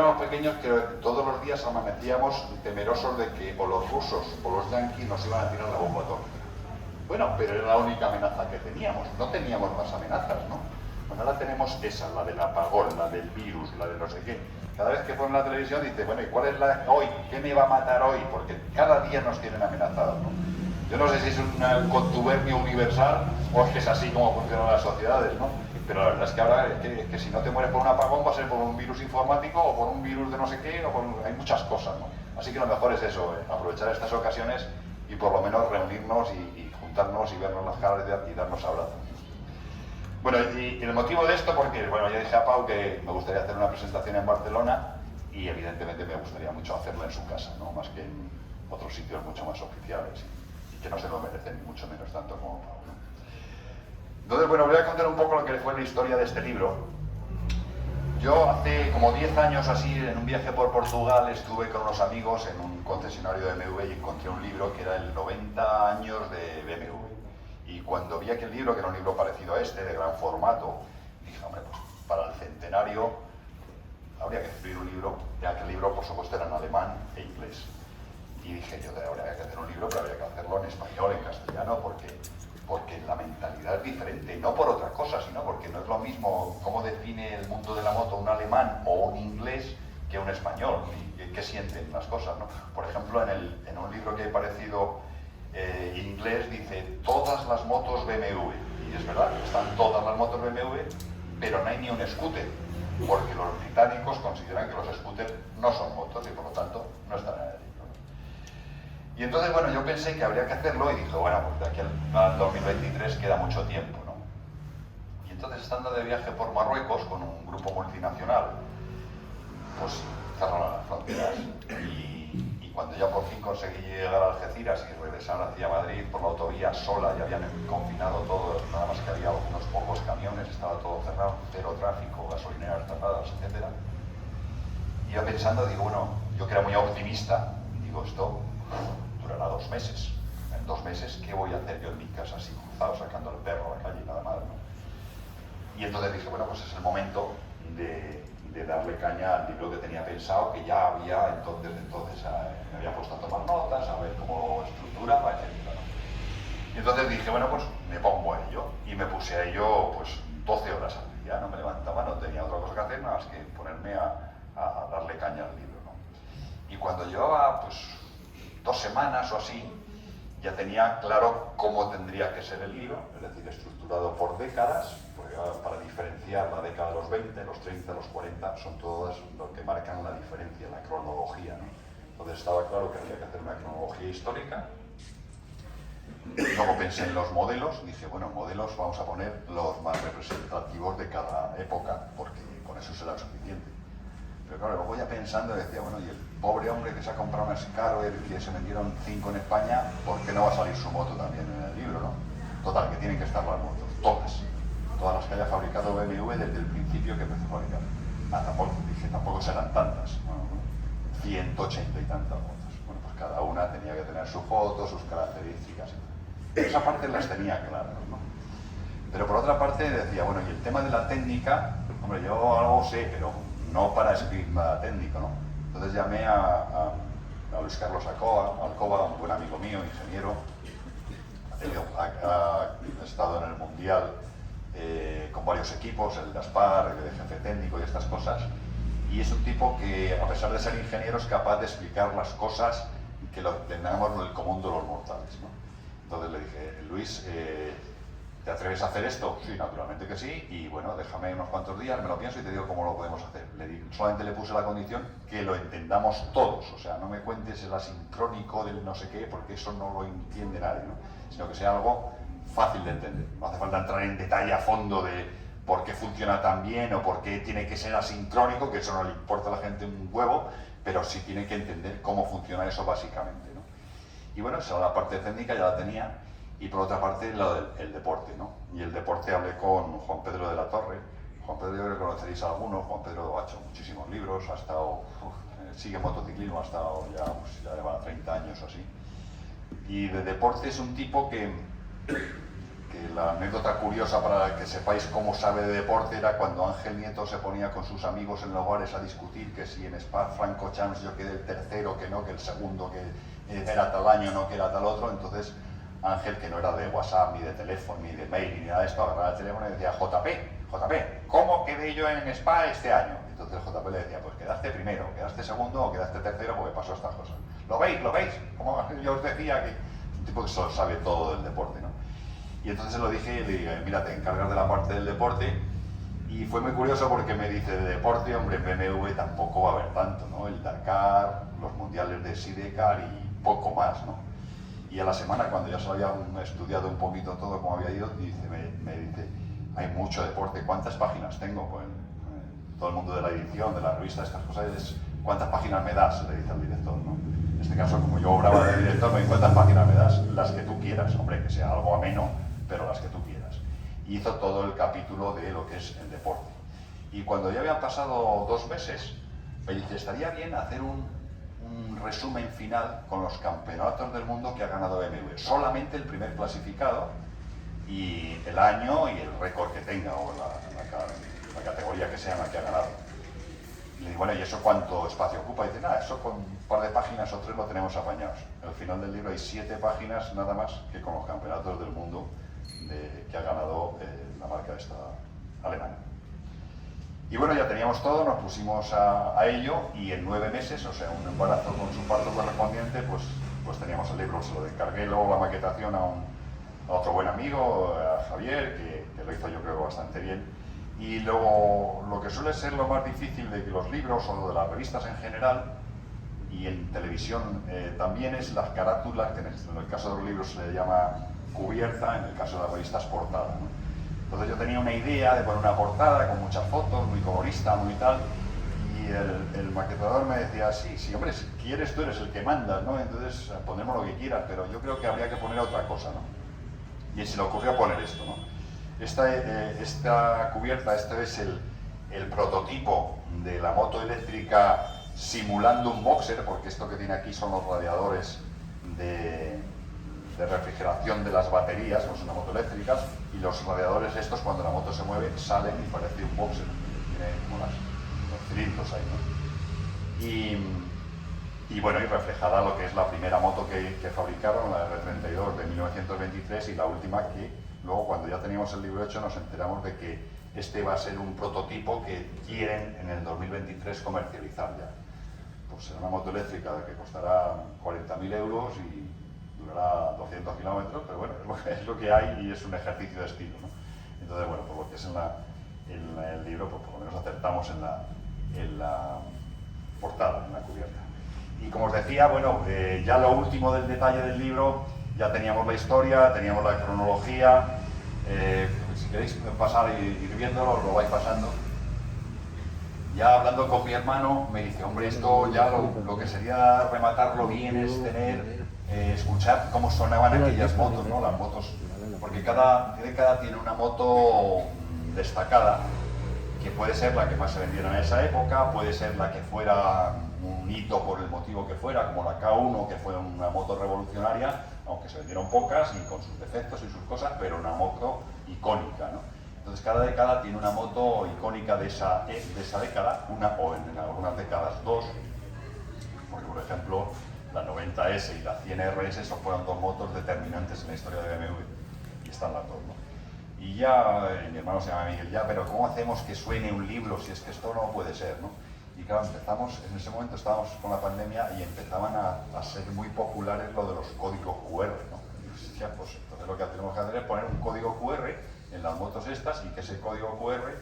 éramos pequeños que todos los días amanecíamos temerosos de que o los rusos o los yanquis nos iban a tirar la bomba atómica. Bueno, pero era la única amenaza que teníamos, no teníamos más amenazas, ¿no? Bueno, ahora tenemos esa, la del apagón, la del virus, la de no sé qué. Cada vez que ponen la televisión dice, bueno, ¿y cuál es la hoy? ¿Qué me va a matar hoy? Porque cada día nos tienen amenazados, ¿no? Yo no sé si es un contubernio universal o es que es así como funcionan las sociedades, ¿no? Pero la verdad es que ahora es que si no te mueres por un apagón va a ser por un virus informático o por un virus de no sé qué, hay muchas cosas, ¿no? Así que lo mejor es eso, aprovechar estas ocasiones y por lo menos reunirnos y juntarnos y vernos las caras y darnos abrazos. Bueno, y el motivo de esto, porque, bueno, ya dije a Pau que me gustaría hacer una presentación en Barcelona y evidentemente me gustaría mucho hacerla en su casa, ¿no? Más que en otros sitios mucho más oficiales y que no se lo merecen, ni mucho menos tanto como Pau, ¿no? Entonces, bueno, voy a contar un poco lo que fue la historia de este libro. Yo hace como 10 años así, en un viaje por Portugal, estuve con unos amigos en un concesionario de BMW y encontré un libro que era el 90 años de BMW. Y cuando vi aquel libro, que era un libro parecido a este, de gran formato, dije, hombre, pues para el centenario habría que escribir un libro. Y aquel libro, por supuesto, era en alemán e inglés. Y dije yo, habría que hacer un libro, pero habría que hacerlo en español, en castellano, porque la mentalidad es diferente, no por otra cosa, sino porque no es lo mismo cómo define el mundo de la moto un alemán o un inglés que un español, y qué sienten las cosas, ¿no? Por ejemplo, en un libro que he parecido inglés dice todas las motos BMW, y es verdad, están todas las motos BMW, pero no hay ni un scooter, porque los británicos consideran que los scooters no son motos y por lo tanto no están en el libro. Y entonces, bueno, yo pensé que habría que hacerlo y dije, bueno, pues de aquí al 2023 queda mucho tiempo, ¿no? Y entonces, estando de viaje por Marruecos con un grupo multinacional, pues cerraron las fronteras y cuando ya por fin conseguí llegar a Algeciras y regresar hacia Madrid por la autovía sola, ya habían confinado todo, nada más que había unos pocos camiones, estaba todo cerrado, cero tráfico, gasolineras cerradas, etc. Y yo pensando, digo, bueno, yo que era muy optimista, digo, esto durará 2 meses. En 2 meses, ¿qué voy a hacer yo en mi casa así cruzado, sacando al perro a la calle y nada más, ¿no? Y entonces dije, bueno, pues es el momento de darle caña al libro que tenía pensado, que ya había entonces me había puesto a tomar notas, a ver cómo estructuraba, etc., ¿no? Y entonces dije, bueno, pues me pongo a ello. Y me puse a ello, pues, 12 horas al día, no me levantaba, no tenía otra cosa que hacer, nada más que ponerme a darle caña al libro, ¿no? Y cuando llevaba, pues, 2 semanas o así, ya tenía claro cómo tendría que ser el libro, es decir, estructurado por décadas, porque para diferenciar la década de los 20, los 30, los 40, son todas lo que marcan la diferencia, la cronología, ¿no? Entonces estaba claro que había que hacer una cronología histórica. Luego pensé en los modelos, dije, bueno, modelos vamos a poner los más representativos de cada época, porque con eso será suficiente. Pero claro, luego ya pensando decía, bueno, y el pobre hombre que se ha comprado una Scarver y que se vendieron 5 en España, ¿por qué no va a salir su moto también en el libro, no? Total, que tienen que estar las motos, todas las que haya fabricado BMW desde el principio que empezó a fabricar. Tampoco serán tantas, bueno, 180 y tantas motos. Bueno, pues cada una tenía que tener su foto, sus características. Esa parte las tenía claras, ¿no? Pero por otra parte decía, bueno, y el tema de la técnica, hombre, yo algo sé, pero no para escribir nada técnico, ¿no? Entonces llamé a Luis Carlos Alcoba, un buen amigo mío, ingeniero, ha estado en el Mundial con varios equipos, el Gaspar, el de jefe técnico y estas cosas, y es un tipo que, a pesar de ser ingeniero, es capaz de explicar las cosas que lo tengamos en el común de los mortales, ¿no? Entonces le dije, Luis, ¿te atreves a hacer esto? Sí, naturalmente que sí, y bueno, déjame unos cuantos días, me lo pienso y te digo cómo lo podemos hacer. Solamente le puse la condición que lo entendamos todos, o sea, no me cuentes el asincrónico del no sé qué, porque eso no lo entiende nadie, ¿no? Sino que sea algo fácil de entender. No hace falta entrar en detalle a fondo de por qué funciona tan bien o por qué tiene que ser asincrónico, que eso no le importa a la gente un huevo, pero sí tiene que entender cómo funciona eso básicamente, ¿no? Y bueno, esa era la parte técnica, ya la tenía. Y por otra parte, el deporte, ¿no? Y el deporte hablé con Juan Pedro de la Torre. Juan Pedro, yo creo que conoceréis a algunos. Juan Pedro ha hecho muchísimos libros, ha estado, sigue motociclismo, ha estado ya lleva 30 años o así. Y de deporte es un tipo que que la anécdota curiosa para que sepáis cómo sabe de deporte era cuando Ángel Nieto se ponía con sus amigos en los bares a discutir que si en Spa-Francorchamps yo quedé el tercero, que no, que el segundo, que era tal año, no, que era tal otro. Entonces Ángel, que no era de WhatsApp, ni de teléfono, ni de mail, ni nada de esto, agarraba el teléfono y decía: JP, ¿cómo quedé yo en Spa este año? Entonces JP le decía: pues quedaste primero, quedaste segundo o quedaste tercero, porque pasó estas cosas. ¿Lo veis? Como yo os decía, que un tipo que sabe todo del deporte, ¿no? Y entonces se lo dije y le dije: mira, te encargas de la parte del deporte. Y fue muy curioso porque me dice: de deporte, hombre, en BMW tampoco va a haber tanto, ¿no? El Dakar, los mundiales de Sidecar y poco más, ¿no? Y a la semana, cuando ya se había estudiado un poquito todo cómo había ido, me dice: hay mucho deporte, ¿cuántas páginas tengo? Pues todo el mundo de la edición, de la revista, estas cosas, es: ¿cuántas páginas me das? Le dice al director, ¿no? En este caso, como yo obraba de director, me dice: ¿cuántas páginas me das? Las que tú quieras, hombre, que sea algo ameno, pero las que tú quieras. Y hizo todo el capítulo de lo que es el deporte. Y cuando ya habían pasado 2 meses, me dice: estaría bien hacer un resumen final con los campeonatos del mundo que ha ganado BMW. Solamente el primer clasificado y el año y el récord que tenga, o la categoría que sea en la que ha ganado. Y le digo: bueno, ¿y eso cuánto espacio ocupa? Y dice: nada, eso con un par de páginas o 3 lo tenemos apañados. Al final del libro hay 7 páginas nada más que con los campeonatos del mundo que ha ganado la marca esta alemana. Y bueno, ya teníamos todo, nos pusimos a ello, y en 9 meses, o sea, un embarazo con su parto correspondiente, pues teníamos el libro. Se lo encargué luego la maquetación a otro buen amigo, a Javier, que lo hizo yo creo bastante bien. Y luego, lo que suele ser lo más difícil de los libros o de las revistas en general, y en televisión también, es las carátulas, que en el caso de los libros se le llama cubierta, en el caso de las revistas portada, ¿no? Entonces yo tenía una idea de poner una portada con muchas fotos, muy colorista, muy tal, y el maquetador me decía: sí, hombre, si quieres tú eres el que mandas, ¿no? Entonces ponemos lo que quieras, pero yo creo que habría que poner otra cosa, ¿no? Y se le ocurrió poner esto, ¿no? Esta cubierta, este es el prototipo de la moto eléctrica simulando un boxer, porque esto que tiene aquí son los radiadores de refrigeración de las baterías, son unas motos eléctricas, y los radiadores estos, cuando la moto se mueve, salen y parece un boxer, tiene como los cilindros ahí, ¿no? Y bueno, y reflejada lo que es la primera moto que fabricaron, la R32 de 1923, y la última que luego, cuando ya teníamos el libro hecho, nos enteramos de que este va a ser un prototipo que quieren en el 2023 comercializar ya. Pues será una moto eléctrica que costará 40.000 euros y durará 200 kilómetros, pero bueno, es lo que hay, y es un ejercicio de estilo, ¿no? Entonces, bueno, pues lo que es en el libro, pues por lo menos acertamos en la portada, en la cubierta. Y como os decía, bueno, ya lo último del detalle del libro, ya teníamos la historia, teníamos la cronología. Si queréis pasar y ir viéndolo, lo vais pasando. Ya hablando con mi hermano, me dice: hombre, esto ya lo que sería rematarlo bien es escuchar cómo sonaban aquellas motos, ¿no? Las motos, porque cada década tiene una moto destacada, que puede ser la que más se vendiera en esa época, puede ser la que fuera un hito por el motivo que fuera, como la K1, que fue una moto revolucionaria, aunque se vendieron pocas y con sus defectos y sus cosas, pero una moto icónica, ¿no? Entonces cada década tiene una moto icónica de esa década, o en algunas décadas 2, porque por ejemplo la 90S y la 100RS fueron 2 motos determinantes en la historia de BMW, y están las 2, ¿no? Y ya, mi hermano se llama Miguel: ya, pero ¿cómo hacemos que suene un libro si es que esto no puede ser, ¿no? Y claro, empezamos, en ese momento estábamos con la pandemia y empezaban a ser muy populares lo de los códigos QR, ¿no? Y ya, pues entonces lo que tenemos que hacer es poner un código QR en las motos estas, y que ese código QR,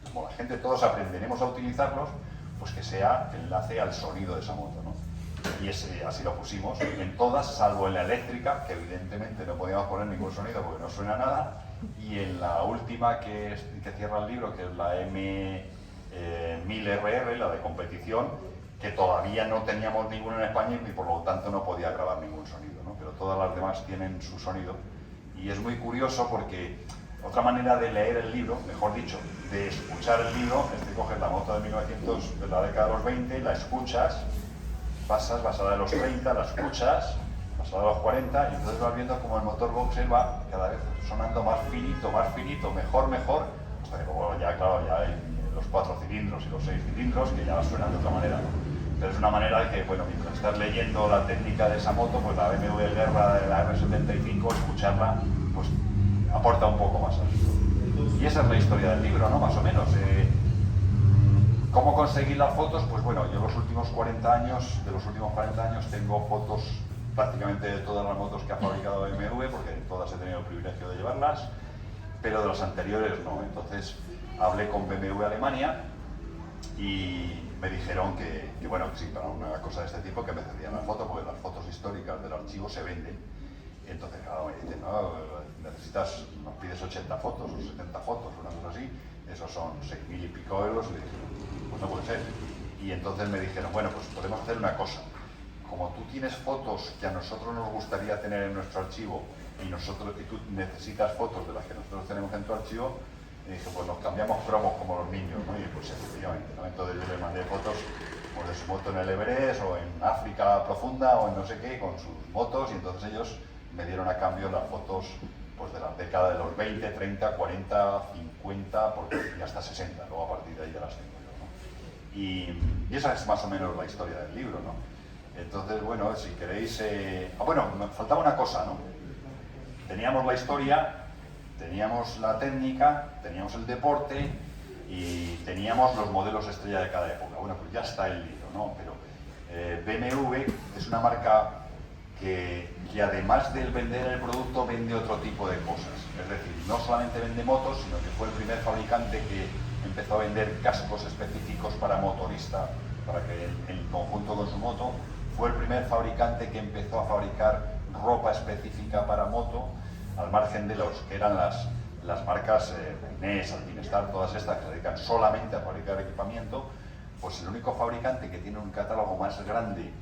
como la gente todos aprenderemos a utilizarlos, pues que sea enlace al sonido de esa moto, ¿no? Y así lo pusimos en todas, salvo en la eléctrica, que evidentemente no podíamos poner ningún sonido porque no suena nada, y en la última que cierra el libro, que es la M1000RR, la de competición, que todavía no teníamos ninguna en España y por lo tanto no podía grabar ningún sonido, ¿no? Pero todas las demás tienen su sonido, y es muy curioso porque otra manera de leer el libro, mejor dicho, de escuchar el libro, es que coges la moto de 1900, de la década de los 20, la escuchas, vas a la de los 30, la escuchas, pasado los 40, y entonces vas viendo como el motor boxer va cada vez sonando más finito, mejor, hasta que luego ya, claro, ya hay los 4 cilindros y los 6 cilindros que ya suenan de otra manera, ¿no? Pero es una manera de que, bueno, mientras estás leyendo la técnica de esa moto, pues la BMW Guerra de la R75, escucharla, pues aporta un poco más a esto. Y esa es la historia del libro, ¿no? Más o menos. ¿Cómo conseguir las fotos? Pues bueno, yo los últimos 40 años, de los últimos 40 años tengo fotos prácticamente de todas las motos que ha fabricado BMW, porque todas he tenido el privilegio de llevarlas, pero de los anteriores no. Entonces hablé con BMW Alemania y me dijeron que bueno, que sí, para una cosa de este tipo que me cedían las fotos, porque las fotos históricas del archivo se venden. Entonces, claro, me dicen, no, necesitas, nos pides 80 fotos o 70 fotos, una cosa así, esos son 6.000 y pico euros, y le dije, pues no puede ser. Y entonces me dijeron, bueno, pues podemos hacer una cosa, como tú tienes fotos que a nosotros nos gustaría tener en nuestro archivo y tú necesitas fotos de las que nosotros tenemos en tu archivo, y dije, pues nos cambiamos cromos como los niños, ¿no? Y pues efectivamente, ¿no? Entonces yo les mandé fotos pues, de su moto en el Everest o en África profunda o en no sé qué, con sus motos, y entonces ellos me dieron a cambio las fotos pues, de la década de los 20, 30, 40, 50 y hasta 60, luego a partir de ahí ya las tengo yo, ¿no? Y esa es más o menos la historia del libro, ¿no? Entonces, bueno, si queréis... bueno, me faltaba una cosa, ¿no? Teníamos la historia, teníamos la técnica, teníamos el deporte y teníamos los modelos estrella de cada época. Bueno, pues ya está el libro, ¿no? Pero BMW es una marca que además del vender el producto, vende otro tipo de cosas. Es decir, no solamente vende motos, sino que fue el primer fabricante que empezó a vender cascos específicos para motorista, para que en conjunto con su moto. Fue el primer fabricante que empezó a fabricar ropa específica para moto, al margen de los que eran las marcas Reynés, Alpinestar, todas estas que se dedican solamente a fabricar equipamiento. Pues el único fabricante que tiene un catálogo más grande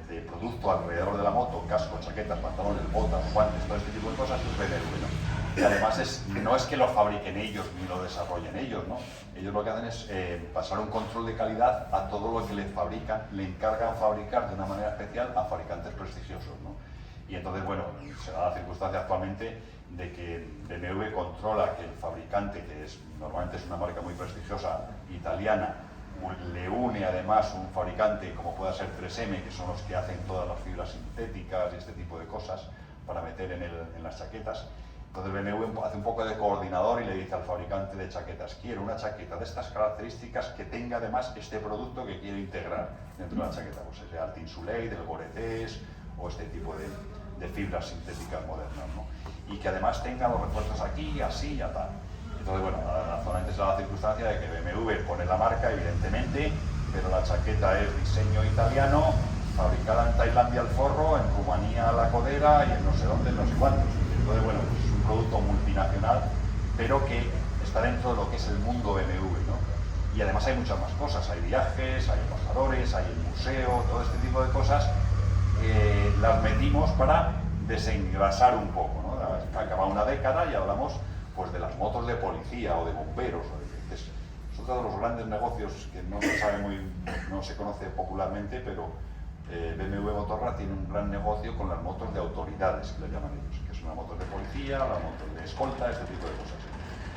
de producto alrededor de la moto, casco, chaquetas, pantalones, botas, guantes, todo este tipo de cosas, es BMW, ¿no? Y además no es que lo fabriquen ellos ni lo desarrollen ellos, ¿no? Ellos lo que hacen es pasar un control de calidad a todo lo que les fabrican, le encargan fabricar de una manera especial a fabricantes prestigiosos, ¿no? Y entonces, bueno, se da la circunstancia actualmente de que BMW controla que el fabricante, que normalmente es una marca muy prestigiosa italiana, le une además un fabricante como pueda ser 3M, que son los que hacen todas las fibras sintéticas y este tipo de cosas para meter en las chaquetas. Entonces BMW hace un poco de coordinador y le dice al fabricante de chaquetas, quiero una chaqueta de estas características que tenga además este producto que quiero integrar dentro de la chaqueta, pues sea el Tinsulate, el Gore-Tex o este tipo de fibras sintéticas modernas, ¿no? Y que además tenga los refuerzos aquí, así y tal. Entonces, bueno, solamente se da la circunstancia de que BMW pone la marca, evidentemente, pero la chaqueta es diseño italiano, fabricada en Tailandia al forro, en Rumanía a la codera y en no sé dónde, no sé cuántos. Entonces, bueno, pues es un producto multinacional, pero que está dentro de lo que es el mundo BMW, ¿no? Y además hay muchas más cosas, hay viajes, hay embajadores, hay el museo, todo este tipo de cosas, las metimos para desengrasar un poco, ¿no? Acaba una década y hablamos pues de las motos de policía o de bomberos. Es otro de los grandes negocios que no se sabe no se conoce popularmente, pero BMW Motorrad tiene un gran negocio con las motos de autoridades, que le llaman ellos, que son las motos de policía, las motos de escolta, este tipo de cosas,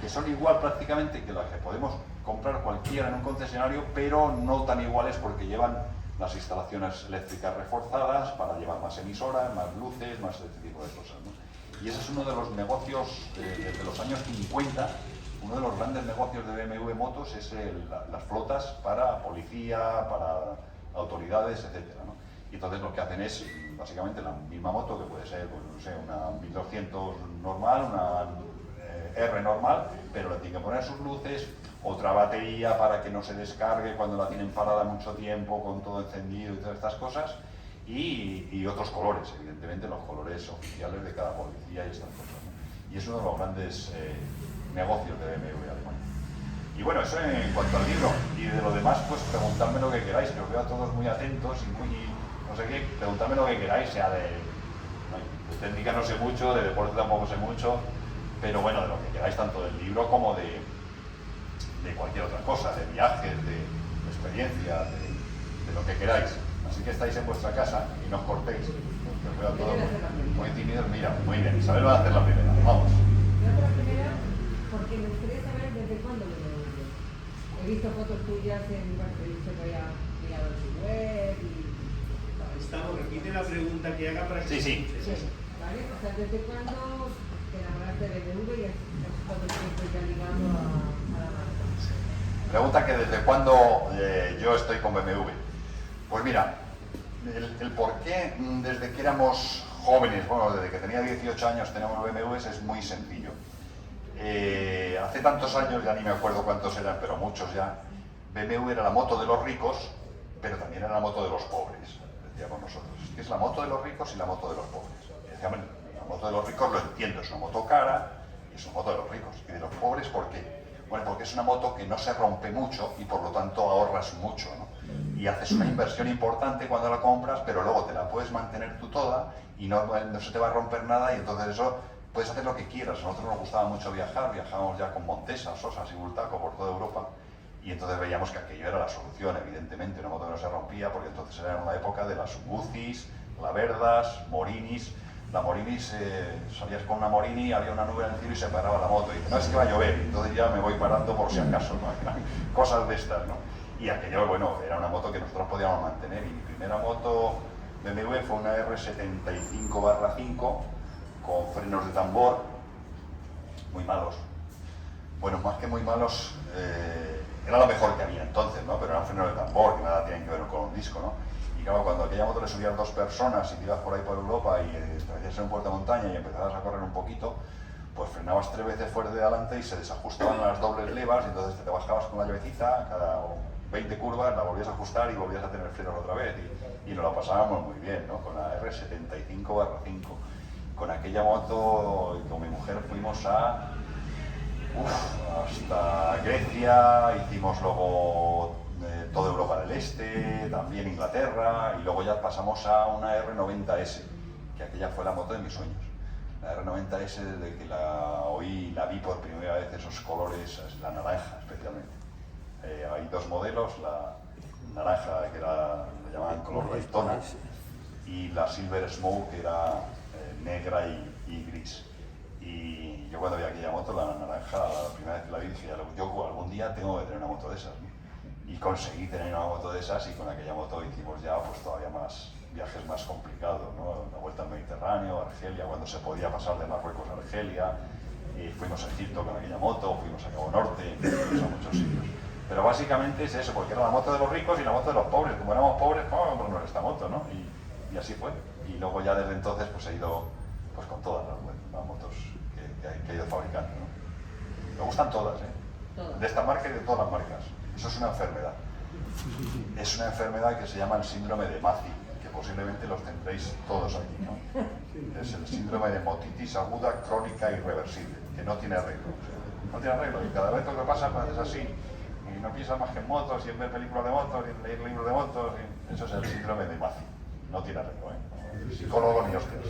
que son igual prácticamente que las que podemos comprar cualquiera en un concesionario, pero no tan iguales porque llevan las instalaciones eléctricas reforzadas para llevar más emisoras, más luces, más este tipo de cosas, ¿no? Y ese es uno de los negocios desde los años 50, uno de los grandes negocios de BMW Motos es las flotas para policía, para autoridades, etcétera, ¿no? Y entonces lo que hacen es básicamente la misma moto, que puede ser, pues, no sé, una 1200 normal, una R normal, pero le tienen que poner sus luces, otra batería para que no se descargue cuando la tienen parada mucho tiempo con todo encendido y todas estas cosas. Y otros colores, evidentemente los colores oficiales de cada policía y estas cosas, ¿no? Y es uno de los grandes negocios de BMW Alemania. Y bueno, eso en cuanto al libro. Y de lo demás, pues preguntadme lo que queráis, que os veo a todos muy atentos y muy, no sé qué, preguntadme lo que queráis, sea de técnica no sé mucho, de deporte tampoco sé mucho, pero bueno, de lo que queráis, tanto del libro como de cualquier otra cosa, de viajes, de experiencia, de lo que queráis. Así que estáis en vuestra casa y no os cortéis. Que veo todos muy tímidos. Mira, muy bien. Isabel va a hacer la primera. Vamos. Yo hago la primera porque me gustaría saber desde cuándo me lo veo. He visto fotos tuyas en se voy a mirar en tu web y... Estamos, repite la pregunta que haga para que... Sí. ¿Vale? O sea, ¿desde cuándo te enamoraste de BMW y has estado tiempo ya ligado a la marca? Pregunta que desde cuándo yo estoy con BMW. Pues mira, el por qué desde que éramos jóvenes, bueno, desde que tenía 18 años tenemos BMWs es muy sencillo. Hace tantos años, ya ni me acuerdo cuántos eran, pero muchos ya, BMW era la moto de los ricos, pero también era la moto de los pobres, decíamos nosotros. Es la moto de los ricos y la moto de los pobres. Decíamos, la moto de los ricos lo entiendo, es una moto cara y es una moto de los ricos. ¿Y de los pobres por qué? Bueno, porque es una moto que no se rompe mucho y por lo tanto ahorras mucho, ¿no? Y haces una inversión importante cuando la compras, pero luego te la puedes mantener tú toda y no se te va a romper nada y entonces eso puedes hacer lo que quieras. A nosotros nos gustaba mucho viajar, viajábamos ya con Montesa, Sosas y Bultaco por toda Europa y entonces veíamos que aquello era la solución, evidentemente, una moto que no se rompía porque entonces era una época de las Guzis, la Verdas, Morinis. La Morini, salías con una Morini, había una nube en el cielo y se paraba la moto. Y dice, no, es que va a llover, entonces ya me voy parando por si acaso, ¿no? Cosas de estas, ¿no? Y aquello, bueno, era una moto que nosotros podíamos mantener. Y mi primera moto BMW fue una R75/5 con frenos de tambor, muy malos. Bueno, más que muy malos, era lo mejor que había entonces, ¿no? Pero eran frenos de tambor, que nada tienen que ver con un disco, ¿no? Y claro, cuando aquella moto le subían 2 personas y te ibas por ahí por Europa y te metías en un puerto de montaña y empezabas a correr un poquito, pues frenabas 3 veces fuera de adelante y se desajustaban las dobles levas y entonces te bajabas con la llavecita, cada 20 curvas la volvías a ajustar y volvías a tener frenos otra vez y nos la pasábamos muy bien, ¿no? Con la R75/5. Con aquella moto y con mi mujer fuimos hasta Grecia, hicimos luego toda Europa del Este, también Inglaterra, y luego ya pasamos a una R90S, que aquella fue la moto de mis sueños. La R90S, desde que la oí y la vi por primera vez, esos colores, la naranja especialmente. Hay 2 modelos, la naranja, que era, le llamaban color Daytona, y la Silver Smoke, que era negra y gris. Y yo cuando vi aquella moto, la naranja, la primera vez que la vi, dije, yo algún día tengo que tener una moto de esas, ¿no? Y conseguí tener una moto de esas y con aquella moto hicimos ya pues todavía más viajes más complicados, ¿no? La vuelta al Mediterráneo, Argelia, cuando se podía pasar de Marruecos a Argelia, y fuimos a Egipto con aquella moto, fuimos a Cabo Norte, fuimos a muchos sitios. Pero básicamente es eso, porque era la moto de los ricos y la moto de los pobres. Como éramos pobres, vamos a comprarnos esta moto, ¿no? Y así fue. Y luego ya desde entonces pues he ido pues con todas las motos que he ido fabricando, ¿no? Me gustan todas, ¿eh? Todas. De esta marca y de todas las marcas. Eso es una enfermedad. Es una enfermedad que se llama el síndrome de Macy, que posiblemente los tendréis todos aquí, ¿no? Es el síndrome de motitis aguda crónica irreversible, que no tiene arreglo. No tiene arreglo, y cada vez lo que pasa pues, es así. Y no piensas más que en motos, y en ver películas de motos, y en leer libros de motos. Y eso es el síndrome de Macy. No tiene arreglo, ¿eh? Psicólogo ni hostias.